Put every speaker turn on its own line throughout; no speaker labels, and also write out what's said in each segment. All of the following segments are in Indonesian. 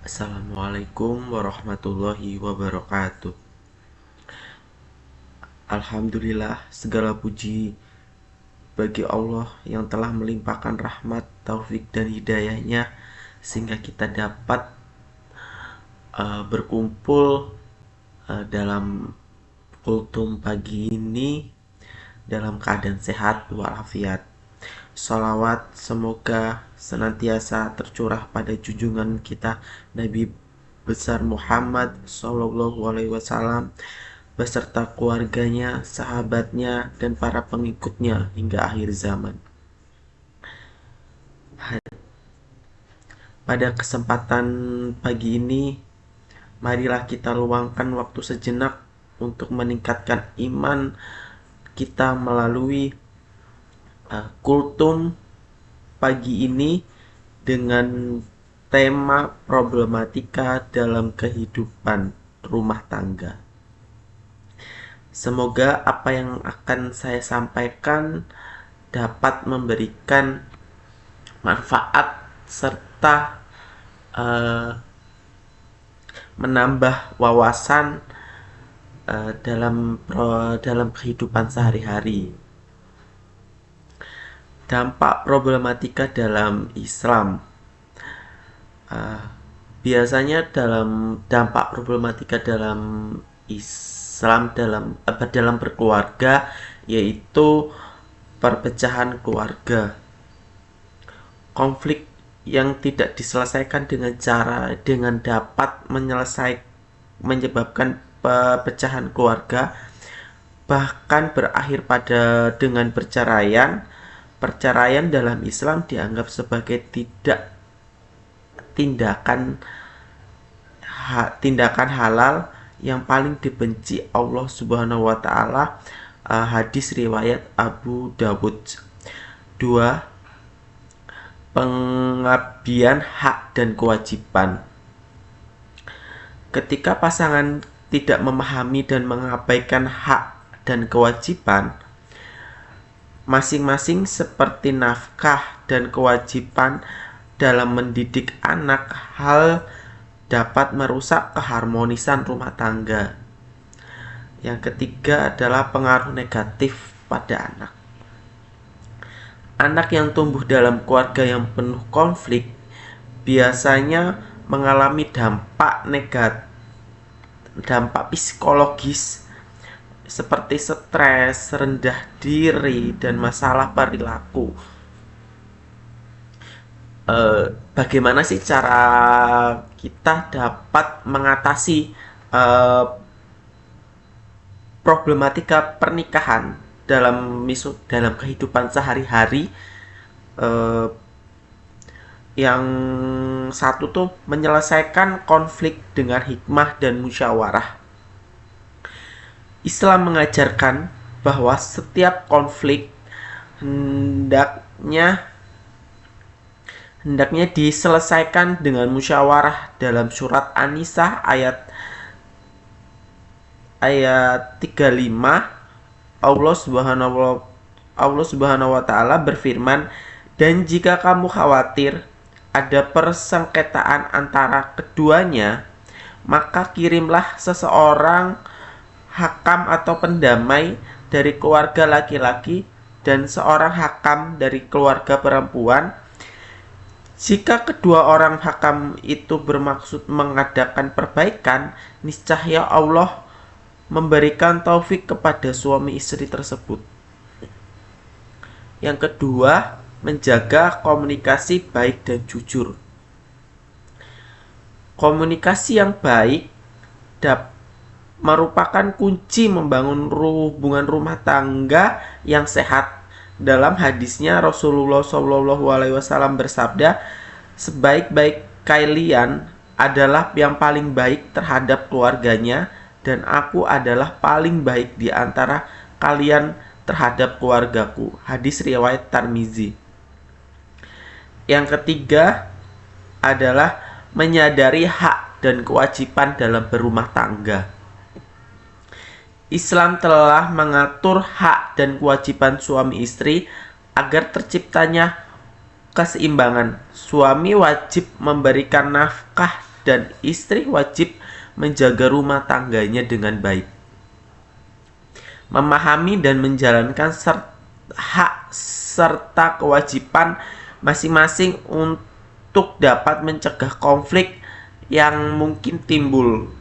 Assalamualaikum warahmatullahi wabarakatuh. Alhamdulillah, segala puji bagi Allah yang telah melimpahkan rahmat, taufik dan hidayahnya sehingga kita dapat berkumpul dalam kultum pagi ini dalam keadaan sehat walafiat. Salawat semoga senantiasa tercurah pada junjungan kita Nabi besar Muhammad Sallallahu Alaihi Wasallam beserta keluarganya, sahabatnya, dan para pengikutnya hingga akhir zaman. Pada kesempatan pagi ini, marilah kita luangkan waktu sejenak untuk meningkatkan iman kita melalui kultum pagi ini dengan tema problematika dalam kehidupan rumah tangga. Semoga apa yang akan saya sampaikan dapat memberikan manfaat serta menambah wawasan dalam kehidupan sehari-hari. Dampak problematika dalam Islam. Biasanya dalam dampak problematika dalam Islam dalam berkeluarga yaitu perpecahan keluarga. Konflik yang tidak diselesaikan dengan dapat menyebabkan pecahan keluarga, bahkan berakhir dengan perceraian. Perceraian dalam Islam dianggap sebagai tindakan halal yang paling dibenci Allah Subhanahu wa taala. Hadis riwayat Abu Dawud. 2. Pengabdian hak dan kewajiban. Ketika pasangan tidak memahami dan mengabaikan hak dan kewajiban masing-masing seperti nafkah dan kewajiban dalam mendidik anak, hal dapat merusak keharmonisan rumah tangga. Yang ketiga adalah pengaruh negatif pada anak. Anak yang tumbuh dalam keluarga yang penuh konflik biasanya mengalami dampak psikologis seperti stres, rendah diri, dan masalah perilaku. Bagaimana sih cara kita dapat mengatasi problematika pernikahan dalam kehidupan sehari-hari? Yang satu tuh menyelesaikan konflik dengan hikmah dan musyawarah. Islam mengajarkan bahwa setiap konflik hendaknya diselesaikan dengan musyawarah. Dalam surat An-Nisa ayat 35, Allah Subhanahu wa taala berfirman, "Dan jika kamu khawatir ada persengketaan antara keduanya, maka kirimlah seseorang hakam atau pendamai dari keluarga laki-laki dan seorang hakam dari keluarga perempuan. Jika kedua orang hakam itu bermaksud mengadakan perbaikan, niscaya Allah memberikan taufik kepada suami istri tersebut." Yang kedua, menjaga komunikasi baik dan jujur. Komunikasi yang baik merupakan kunci membangun hubungan rumah tangga yang sehat. Dalam hadisnya Rasulullah SAW bersabda, "Sebaik-baik kalian adalah yang paling baik terhadap keluarganya, dan aku adalah paling baik di antara kalian terhadap keluargaku." Hadis riwayat Tirmizi. Yang ketiga adalah menyadari hak dan kewajiban dalam berumah tangga. Islam telah mengatur hak dan kewajiban suami istri agar terciptanya keseimbangan. Suami wajib memberikan nafkah dan istri wajib menjaga rumah tangganya dengan baik, memahami dan menjalankan hak serta kewajiban masing-masing untuk dapat mencegah konflik yang mungkin timbul.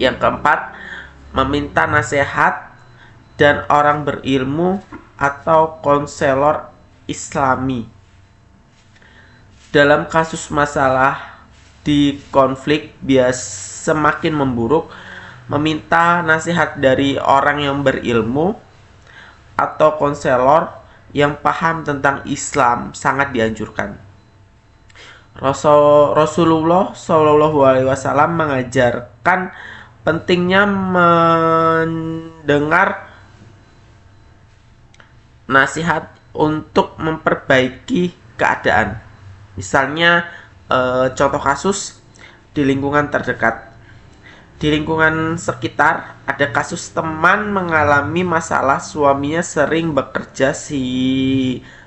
Yang keempat, meminta nasihat dan orang berilmu atau konselor Islami. Dalam kasus masalah di konflik semakin memburuk, meminta nasihat dari orang yang berilmu atau konselor yang paham tentang Islam sangat dianjurkan. Rasulullah Shallallahu Alaihi Wasallam mengajarkan pentingnya mendengar nasihat untuk memperbaiki keadaan. Misalnya contoh kasus di lingkungan terdekat. Di lingkungan sekitar ada kasus teman mengalami masalah suaminya sering bekerja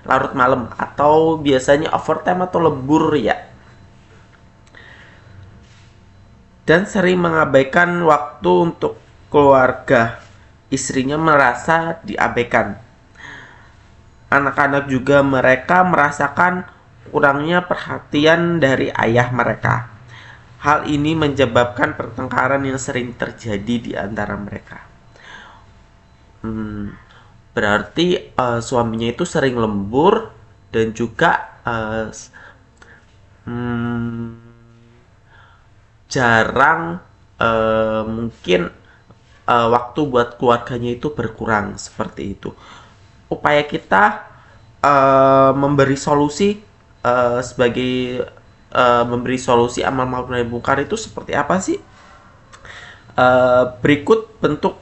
larut malam atau biasanya overtime atau lembur ya. Dan sering mengabaikan waktu untuk keluarga. Istrinya merasa diabaikan. Anak-anak juga mereka merasakan kurangnya perhatian dari ayah mereka. Hal ini menyebabkan pertengkaran yang sering terjadi di antara mereka. Berarti suaminya itu sering lembur dan juga jarang mungkin waktu buat keluarganya itu berkurang seperti itu. Upaya kita memberi solusi sebagai memberi solusi amal ma'ruf nahi munkar itu seperti apa sih? Berikut bentuk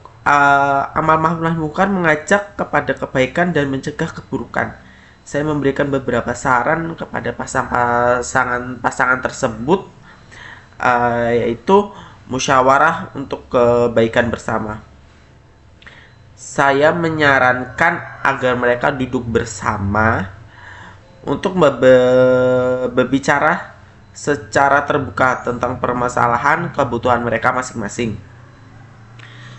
amal ma'ruf nahi munkar mengajak kepada kebaikan dan mencegah keburukan. Saya memberikan beberapa saran kepada pasangan tersebut, yaitu musyawarah untuk kebaikan bersama. Saya menyarankan agar mereka duduk bersama untuk berbicara secara terbuka tentang permasalahan kebutuhan mereka masing-masing.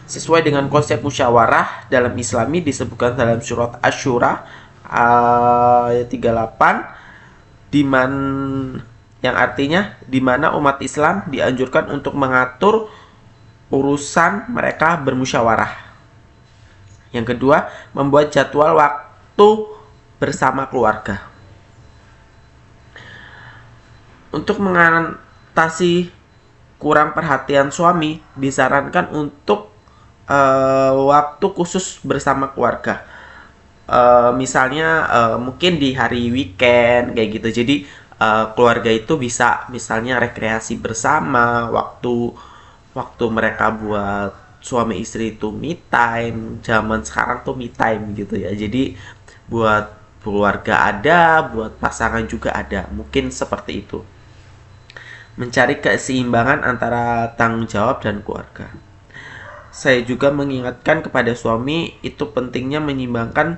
Sesuai dengan konsep musyawarah dalam Islami disebutkan dalam surat Asy-Syura ayat 38 yang artinya di mana umat Islam dianjurkan untuk mengatur urusan mereka bermusyawarah. Yang kedua, membuat jadwal waktu bersama keluarga. Untuk mengatasi kurang perhatian suami, disarankan untuk waktu khusus bersama keluarga. Misalnya mungkin di hari weekend kayak gitu. Jadi keluarga itu bisa misalnya rekreasi bersama, waktu mereka buat suami istri itu me time. Zaman sekarang tuh me time gitu ya. Jadi buat keluarga ada, buat pasangan juga ada. Mungkin seperti itu. Mencari keseimbangan antara tanggung jawab dan keluarga. Saya juga mengingatkan kepada suami itu pentingnya menyeimbangkan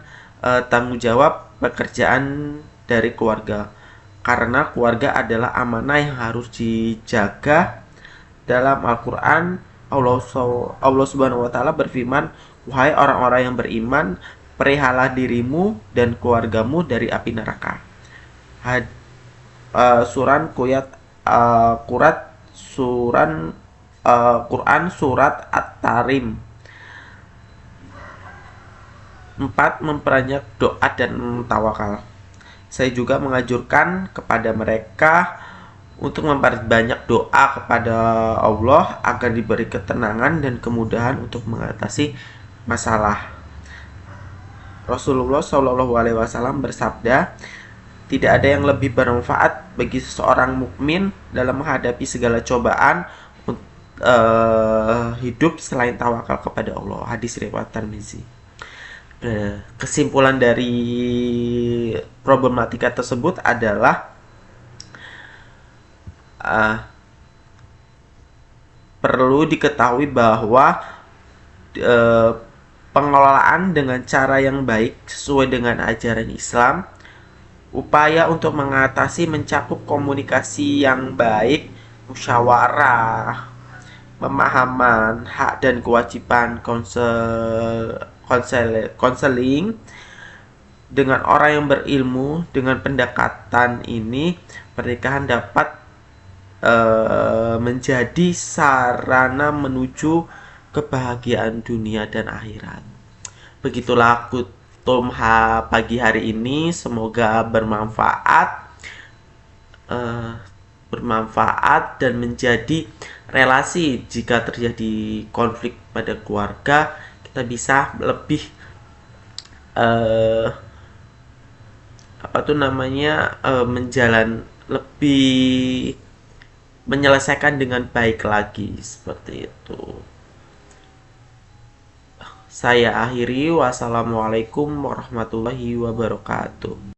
tanggung jawab pekerjaan dari keluarga, karena keluarga adalah amanah yang harus dijaga. Dalam Al-Quran, Allah Subhanahu wa Ta'ala berfirman, "Wahai orang-orang yang beriman, peliharalah dirimu dan keluargamu dari api neraka." Quran surat At-Tarim. 4. Memperbanyak doa dan tawakal. Saya juga menganjurkan kepada mereka untuk memperbanyak doa kepada Allah agar diberi ketenangan dan kemudahan untuk mengatasi masalah. Rasulullah Shallallahu Alaihi Wasallam bersabda, tidak ada yang lebih bermanfaat bagi seseorang mukmin dalam menghadapi segala cobaan hidup selain tawakal kepada Allah. Hadis riwayat Tirmizi. Kesimpulan dari problematika tersebut adalah perlu diketahui bahwa pengelolaan dengan cara yang baik sesuai dengan ajaran Islam Upaya untuk mengatasi mencakup komunikasi yang baik, musyawarah, pemahaman hak dan kewajiban konseling dengan orang yang berilmu. Dengan pendekatan ini, pernikahan dapat menjadi sarana menuju kebahagiaan dunia dan akhirat. Begitulah kutum pagi hari ini. Semoga bermanfaat dan menjadi relasi. Jika terjadi konflik pada keluarga, kita bisa lebih lebih menyelesaikan dengan baik lagi, seperti itu. Saya akhiri. Wassalamualaikum warahmatullahi wabarakatuh.